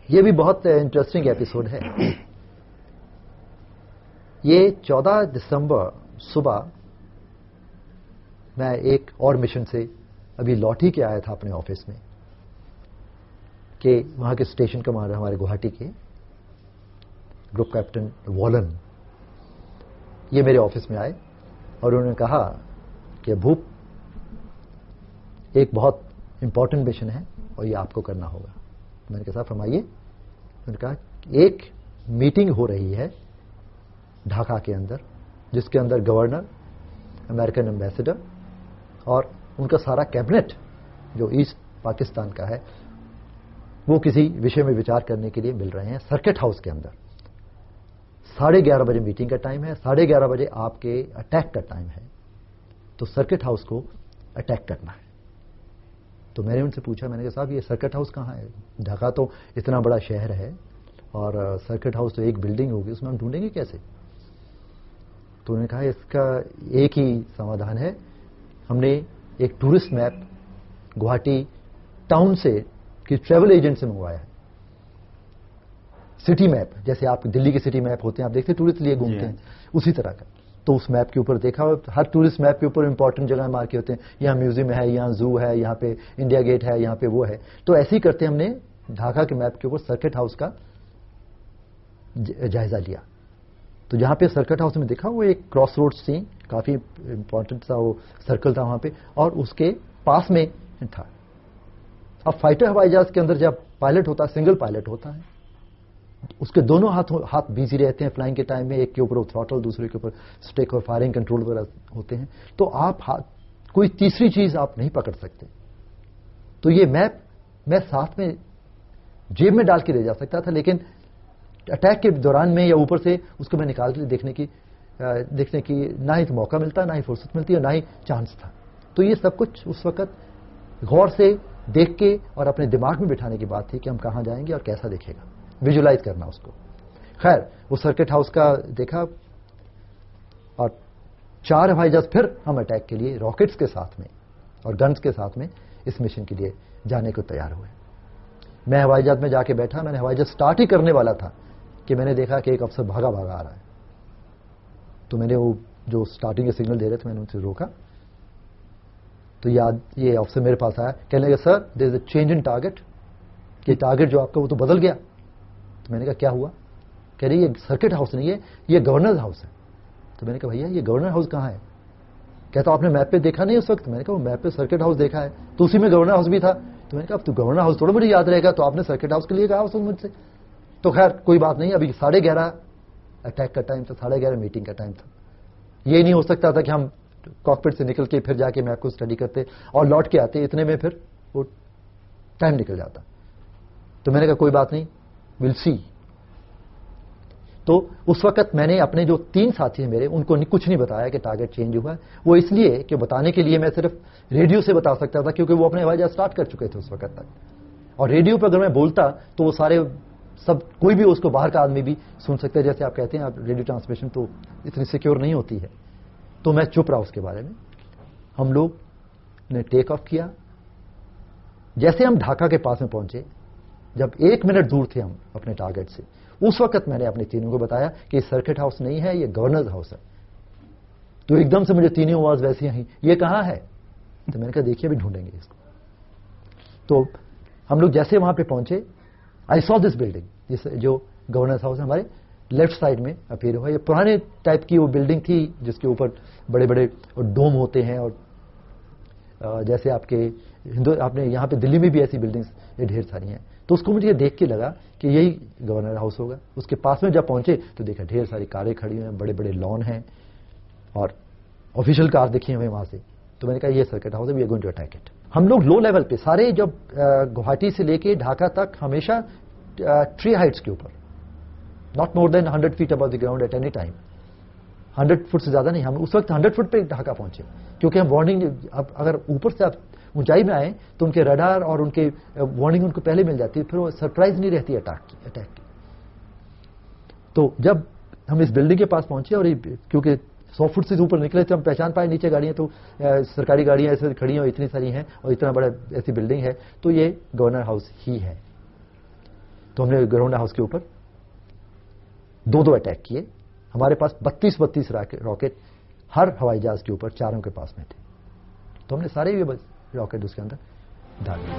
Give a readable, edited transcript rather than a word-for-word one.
یہ بھی بہت انٹرسٹنگ ایپیسوڈ ہے. یہ 14 دسمبر صبح میں ایک اور مشن سے ابھی لوٹ ہی کے آیا تھا اپنے آفس میں کہ وہاں کے اسٹیشن کمانڈر ہمارے گوہاٹی کے گروپ کیپٹن والن یہ میرے آفس میں آئے اور انہوں نے کہا کہ بھوپ ایک بہت امپورٹنٹ مشن ہے اور یہ آپ کو کرنا ہوگا. میں نے کہا صاحب فرمائیے. انہوں نے کہا ایک میٹنگ ہو رہی ہے ڈھاکہ کے اندر جس کے اندر گورنر, امریکن ایمبیسڈر اور ان کا سارا کیبنٹ جو ایسٹ پاکستان کا ہے وہ کسی وشے میں وچار کرنے کے لیے مل رہے ہیں سرکٹ ہاؤس کے اندر. 11:30 بجے میٹنگ کا ٹائم ہے, 11:30 بجے آپ کے اٹیک کا ٹائم ہے, تو سرکٹ ہاؤس کو اٹیک کرنا ہے. تو میں نے ان سے پوچھا, میں نے کہا صاحب یہ سرکٹ ہاؤس کہاں ہے؟ ڈھاکہ تو اتنا بڑا شہر ہے اور سرکٹ ہاؤس تو ایک بلڈنگ ہوگی, اس میں ہم ڈھونڈیں گے کیسے؟ تو انہوں نے کہا اس کا ایک ہی سمادھان ہے, ہم نے ایک ٹورسٹ میپ گوہاٹی ٹاؤن سے کہ ٹریول ایجنٹ سے منگوایا ہے. سٹی میپ جیسے آپ دلی کے سٹی میپ ہوتے ہیں, آپ دیکھتے ہیں ٹورسٹ لیے گھومتے ہیں, اسی طرح کا. تو اس میپ کے اوپر دیکھا, ہر ٹورسٹ میپ کے اوپر امپورٹنٹ جگہ مار کے ہوتے ہیں, یہاں میوزیم ہے, یہاں زو ہے, یہاں پہ انڈیا گیٹ ہے, یہاں پہ وہ ہے. تو ایسے ہی کرتے ہم نے ڈھاکہ کے میپ کے اوپر سرکٹ ہاؤس کا جائزہ لیا. تو جہاں پہ سرکٹ ہاؤس میں دیکھا وہ ایک کراس روڈس تھی, کافی امپورٹنٹ تھا وہ سرکل تھا وہاں پہ, اور اس کے پاس میں تھا. اب فائٹر ہوائی جہاز کے اندر جب پائلٹ ہوتا ہے, سنگل پائلٹ ہوتا ہے, اس کے دونوں ہاتھ بیزی رہتے ہیں فلائنگ کے ٹائم میں, ایک کے اوپر تھروٹل, دوسرے کے اوپر اسٹیک اور فائرنگ کنٹرول وغیرہ ہوتے ہیں. تو آپ کوئی تیسری چیز آپ نہیں پکڑ سکتے. تو یہ میپ میں ساتھ میں جیب میں ڈال کے لے جا سکتا تھا, لیکن اٹیک کے دوران میں یا اوپر سے اس کو میں نکال کے دیکھنے کی نہ ہی موقع ملتا, نہ ہی فرصت ملتی اور نہ ہی چانس تھا. تو یہ سب کچھ اس وقت غور سے دیکھ کے اور اپنے دماغ میں بٹھانے کی بات تھی کہ ہم کہاں جائیں گے اور کیسا دکھے گا, ویژولائز کرنا اس کو. خیر وہ سرکٹ ہاؤس کا دیکھا اور 4 ہوائی جہاز پھر ہم اٹیک کے لیے راکٹس کے ساتھ میں اور گنز کے ساتھ میں اس مشن کے لیے جانے کو تیار ہوئے. میں ہوائی جہاز میں جا کے بیٹھا, میں نے ہوائی جہاز سٹارٹ ہی کرنے والا تھا کہ میں نے دیکھا کہ ایک افسر بھاگا آ رہا ہے. تو میں نے وہ جو سٹارٹنگ کے سگنل دے رہے تھے میں نے ان سے روکا. تو یہ افسر میرے پاس آیا, کہنے لگا سر دیر از اے چینج ان ٹارگیٹ, کہ ٹارگیٹ جو آپ کا وہ تو بدل گیا. تو میں نے کہا کیا ہوا؟ کہہ رہی یہ سرکٹ ہاؤس نہیں ہے, یہ گورنر ہاؤس ہے. تو میں نے کہا بھیا یہ گورنر ہاؤس کہاں ہے؟ کہتا آپ نے میپ پہ دیکھا نہیں اس وقت؟ میں نے کہا وہ میپ پہ سرکٹ ہاؤس دیکھا ہے, تو اسی میں گورنر ہاؤس بھی تھا. تو میں نے کہا اب تو گورنر ہاؤس تھوڑا مجھے یاد رہے گا, تو آپ نے سرکٹ ہاؤس کے لیے کہا مجھ سے. تو خیر کوئی بات نہیں, ابھی 11:30 اٹیک کا ٹائم تھا, 11:30 میٹنگ کا ٹائم تھا. یہ نہیں ہو سکتا تھا کہ ہم کاکپٹ سے نکل کے پھر جا کے میپ کو اسٹڈی کرتے اور لوٹ کے آتے, اتنے میں پھر وہ ٹائم نکل جاتا. تو میں نے کہا کوئی بات نہیں, ول سی. تو اس وقت میں نے اپنے جو 3 ساتھی ہیں میرے, ان کو کچھ نہیں بتایا کہ ٹارگیٹ چینج ہوا ہے. وہ اس لیے کہ بتانے کے لیے میں صرف ریڈیو سے بتا سکتا تھا, کیونکہ وہ اپنے ہوائی جہاز اسٹارٹ کر چکے تھے اس وقت تک. اور ریڈیو پہ اگر میں بولتا تو وہ سارے کوئی بھی اس کو باہر کا آدمی بھی سن سکتے. جیسے آپ کہتے ہیں آپ ریڈیو ٹرانسمیشن تو اتنی سیکیور نہیں ہوتی ہے. تو میں چپ رہا اس کے بارے میں. ہم لوگ نے ٹیک آف کیا. جیسے ہم ڈھاکہ کے پاس میں پہنچے, جب 1 منٹ دور تھے ہم اپنے ٹارگیٹ سے, اس وقت میں نے اپنے تینوں کو بتایا کہ یہ سرکٹ ہاؤس نہیں ہے, یہ گورنر ہاؤس ہے. تو ایک دم سے مجھے تینوں آواز ویسی آئی, یہ کہاں ہے؟ تو میں نے کہا دیکھیے ابھی ڈھونڈیں گے اس کو. تو ہم لوگ جیسے وہاں پہ پہنچے, آئی سو دس بلڈنگ, جو گورنر ہاؤس ہے ہمارے لیفٹ سائڈ میں اپیئر ہوا. یہ پرانے ٹائپ کی وہ بلڈنگ تھی جس کے اوپر بڑے بڑے ڈوم ہوتے ہیں, اور جیسے آپ کے آپ نے یہاں پہ دلی میں بھی ایسی بلڈنگس ڈھیر ساری ہیں. تو اس کو مجھے دیکھ کے لگا کہ یہی گورنر ہاؤس ہوگا. اس کے پاس میں جب پہنچے تو دیکھا ڈھیر ساری کاریں کھڑی ہوئی ہیں, بڑے بڑے لان ہیں اور آفیشیل کار دیکھی ہوئے وہاں سے. تو میں نے کہا یہ سرکٹ ہاؤس ہے, we are going to attack it. ہم لوگ لو لیول پہ سارے, جب گوہاٹی سے لے کے ڈھاکہ تک ہمیشہ ٹری ہائٹس کے اوپر, not more than 100 feet above the ground at any time. 100 foot سے زیادہ نہیں. ہم اس وقت 100 فٹ پہ ڈھاکہ پہنچے, کیونکہ ہم وارننگ, اگر اوپر سے آپ اونچائی میں آئیں تو ان کے ریڈار اور ان کے وارننگ ان کو پہلے مل جاتی ہے, پھر وہ سرپرائز نہیں رہتی اٹیک کی. تو جب ہم اس بلڈنگ کے پاس پہنچے, اور کیونکہ 100 فٹ سے اوپر نکلے تو ہم پہچان پائے نیچے گاڑیاں تو سرکاری گاڑیاں ایسے کھڑی ہیں اور اتنی ساری ہیں اور اتنا بڑا ایسی بلڈنگ ہے, تو یہ گورنر ہاؤس ہی ہے. تو ہم نے گرونڈ ہاؤس کے اوپر دو اٹیک کیے. ہمارے پاس 32 راکٹ ہر ہوائی جہاز کے اوپر چاروں کے پاس میں تھے. تو ہم نے سارے یہ راکٹ اس کے اندر ڈال دیے.